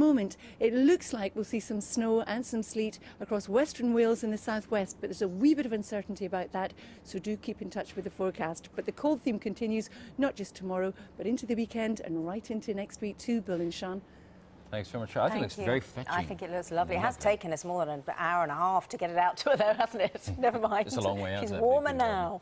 moment, it looks like we'll see some snow and some sleet across western Wales and the southwest, but there's a wee bit of uncertainty about that, so do keep in touch with the forecast. But the cold theme continues, not just tomorrow, but into the weekend and right into next week too, Bill and Sean. Thanks very much. I think it looks very fetching. I think it looks lovely. It has taken us more than an hour and a half to get it out to her, though, hasn't it? Never mind. It's a long way out. She's warmer now.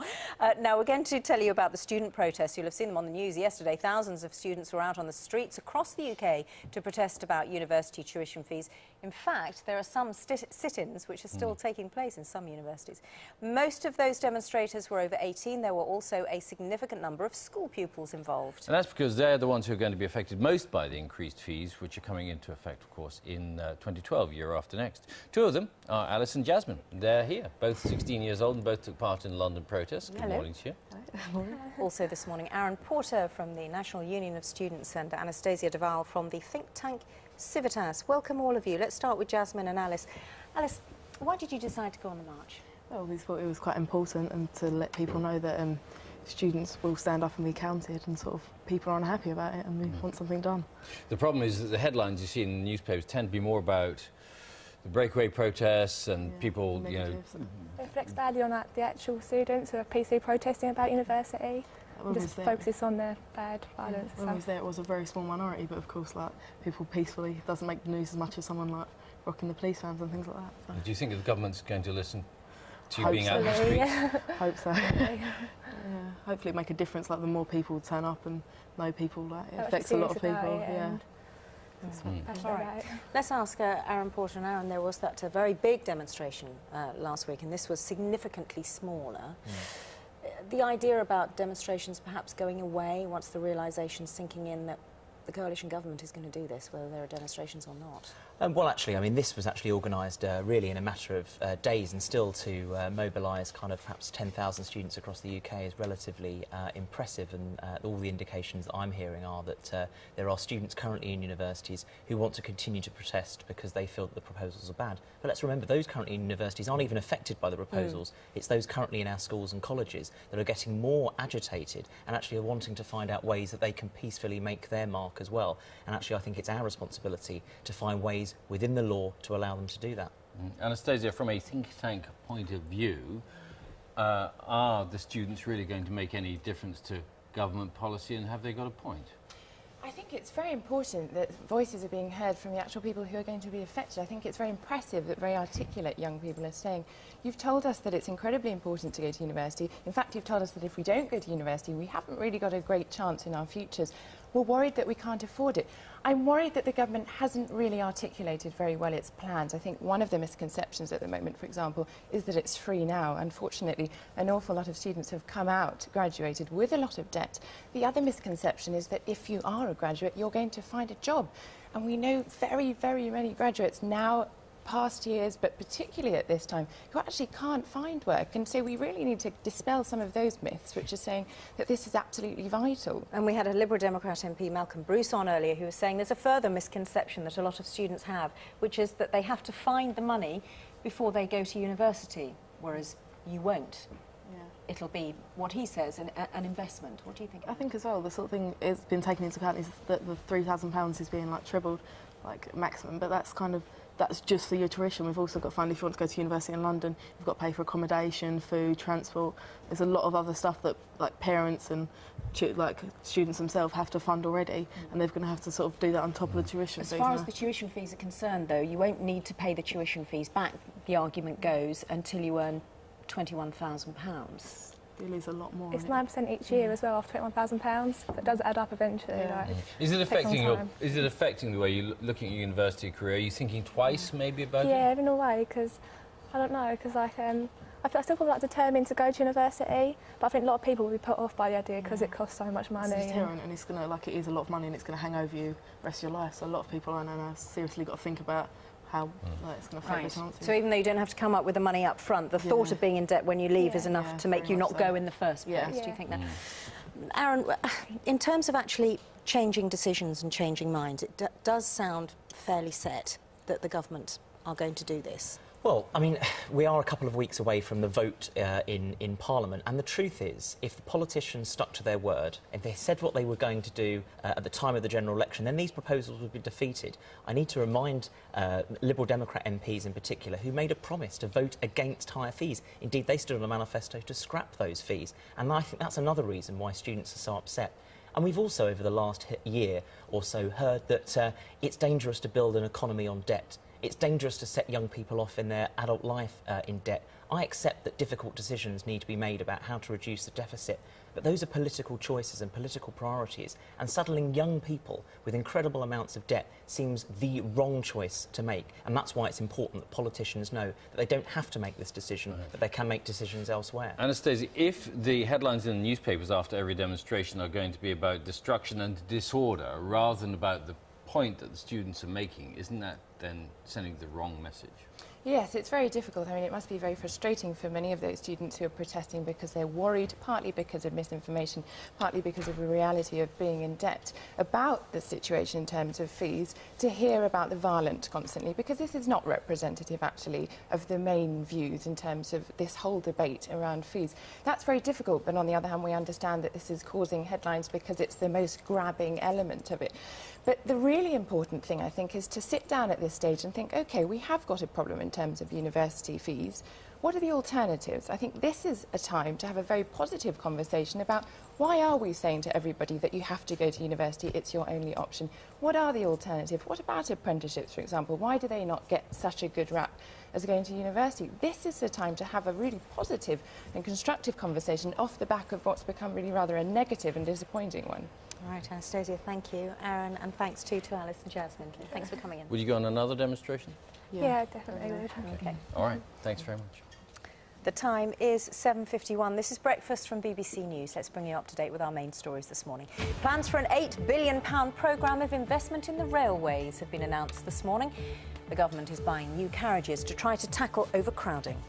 Now, we're going to tell you about the student protests. You'll have seen them on the news yesterday. Thousands of students were out on the streets across the UK to protest about university tuition fees. In fact, there are some sit-ins which are still taking place in some universities. Most of those demonstrators were over 18. There were also a significant number of school pupils involved. And that's because they're the ones who are going to be affected most by the increased fees, which are coming into effect, of course, in 2012, year after next. Two of them are Alice and Jasmine. They're here, both 16 years old and both took part in the London protests. Good morning to you. Also this morning, Aaron Porter from the National Union of Students and Anastasia Deval from the think tank Civitas. Welcome all of you. Let's start with Jasmine and Alice. Alice, why did you decide to go on the march? Well, we thought it was quite important and to let people know that students will stand up and be counted, and sort of people are unhappy about it and we want something done. The problem is that the headlines you see in the newspapers tend to be more about the breakaway protests and people, you know... It reflects badly on the actual students who are peacefully protesting about university. Just focuses on the bad violence. When I was there, it was a very small minority, but of course, like, people peacefully, it doesn't make the news as much as someone like rocking the police vans and things like that. So. Do you think the government's going to listen to you being out in the streets? Yeah. Hope so. Yeah. Hopefully make a difference, like the more people turn up and know people, like, it affects a lot of people. That's right. Let's ask Aaron Porter and Aaron. There was that very big demonstration last week, and this was significantly smaller. The idea about demonstrations perhaps going away once the realisation sinking in that the coalition government is going to do this, whether there are demonstrations or not. Well, actually, I mean, this was actually organised really in a matter of days, and still to mobilise kind of perhaps 10,000 students across the UK is relatively impressive, and all the indications that I'm hearing are that there are students currently in universities who want to continue to protest because they feel that the proposals are bad. But let's remember, those currently in universities aren't even affected by the proposals. It's those currently in our schools and colleges that are getting more agitated and actually are wanting to find out ways that they can peacefully make their mark as well. And actually, I think it's our responsibility to find ways within the law to allow them to do that. Anastasia, from a think tank point of view, are the students really going to make any difference to government policy, and have they got a point? I think it's very important that voices are being heard from the actual people who are going to be affected. I think it's very impressive that very articulate young people are saying, you've told us that it's incredibly important to go to university. In fact, you've told us that if we don't go to university, we haven't really got a great chance in our futures. We're worried that we can't afford it. I'm worried that the government hasn't really articulated very well its plans. I think one of the misconceptions at the moment, for example, is that it's free now. Unfortunately, an awful lot of students have come out, graduated with a lot of debt. The other misconception is that if you are a graduate, you're going to find a job. And we know very, very many graduates now, past years, but particularly at this time, who actually can't find work. And so we really need to dispel some of those myths, which are saying that this is absolutely vital. And we had a Liberal Democrat MP, Malcolm Bruce, on earlier, who was saying there's a further misconception that a lot of students have, which is that they have to find the money before they go to university, whereas you won't. It'll be, what he says, an investment. What do you think? I think as well, the sort of thing that's been taken into account is that the £3,000 is being, like, trebled, like, maximum, but that's kind of, that's just for your tuition. We've also got to find, if you want to go to university in London, you've got to pay for accommodation, food, transport. There's a lot of other stuff that, like, parents and like students themselves have to fund already, and they're going to have to sort of do that on top of the tuition fees. As far as the tuition fees are concerned, though, you won't need to pay the tuition fees back, the argument goes, until you earn £21,000. You lose a lot more. It's 9% each year as well, after £21,000. That does add up eventually. Like, is it affecting the way you're looking at your university career? Are you thinking twice maybe about it? Yeah, in a way, because I don't know, because like I still feel like determined to go to university, but I think a lot of people will be put off by the idea because it costs so much money. It's deterrent, and it's going to, like, it is a lot of money, and it's going to hang over you the rest of your life. So a lot of people I know now seriously got to think about how it's going to affect their chances. So even though you don't have to come up with the money up front, the thought of being in debt when you leave is enough to make you not go in the first place. Do you think that? Aaron, in terms of actually changing decisions and changing minds, it does sound fairly set that the government are going to do this. Well, I mean, we are a couple of weeks away from the vote in Parliament, and the truth is, if the politicians stuck to their word, if they said what they were going to do at the time of the general election, then these proposals would be defeated. I need to remind Liberal Democrat MPs in particular who made a promise to vote against higher fees. Indeed, they stood on a manifesto to scrap those fees, and I think that's another reason why students are so upset. And we've also, over the last year or so, heard that it's dangerous to build an economy on debt. It's dangerous to set young people off in their adult life in debt. I accept that difficult decisions need to be made about how to reduce the deficit, but those are political choices and political priorities, and saddling young people with incredible amounts of debt seems the wrong choice to make, and that's why it's important that politicians know that they don't have to make this decision, but they can make decisions elsewhere. Anastasia, if the headlines in the newspapers after every demonstration are going to be about destruction and disorder rather than about the point that the students are making, isn't that then sending the wrong message? Yes, it's very difficult. I mean, it must be very frustrating for many of those students who are protesting because they're worried, partly because of misinformation, partly because of the reality of being in debt, about the situation in terms of fees, to hear about the violent constantly, because this is not representative, actually, of the main views in terms of this whole debate around fees. That's very difficult, but on the other hand, we understand that this is causing headlines because it's the most grabbing element of it. But the really important thing, I think, is to sit down at this stage and think, OK, we have got a problem in terms of university fees. What are the alternatives? I think this is a time to have a very positive conversation about why are we saying to everybody that you have to go to university, it's your only option? What are the alternatives? What about apprenticeships, for example? Why do they not get such a good rap as going to university? This is the time to have a really positive and constructive conversation off the back of what's become really rather a negative and disappointing one. All right, Anastasia, thank you. Aaron, and thanks too to Alice and Jasmine. Thanks for coming in. Would you go on another demonstration? Yeah, definitely would. Okay. All right, thanks very much. The time is 7:51. This is Breakfast from BBC News. Let's bring you up to date with our main stories this morning. Plans for an £8 billion programme of investment in the railways have been announced this morning. The government is buying new carriages to try to tackle overcrowding.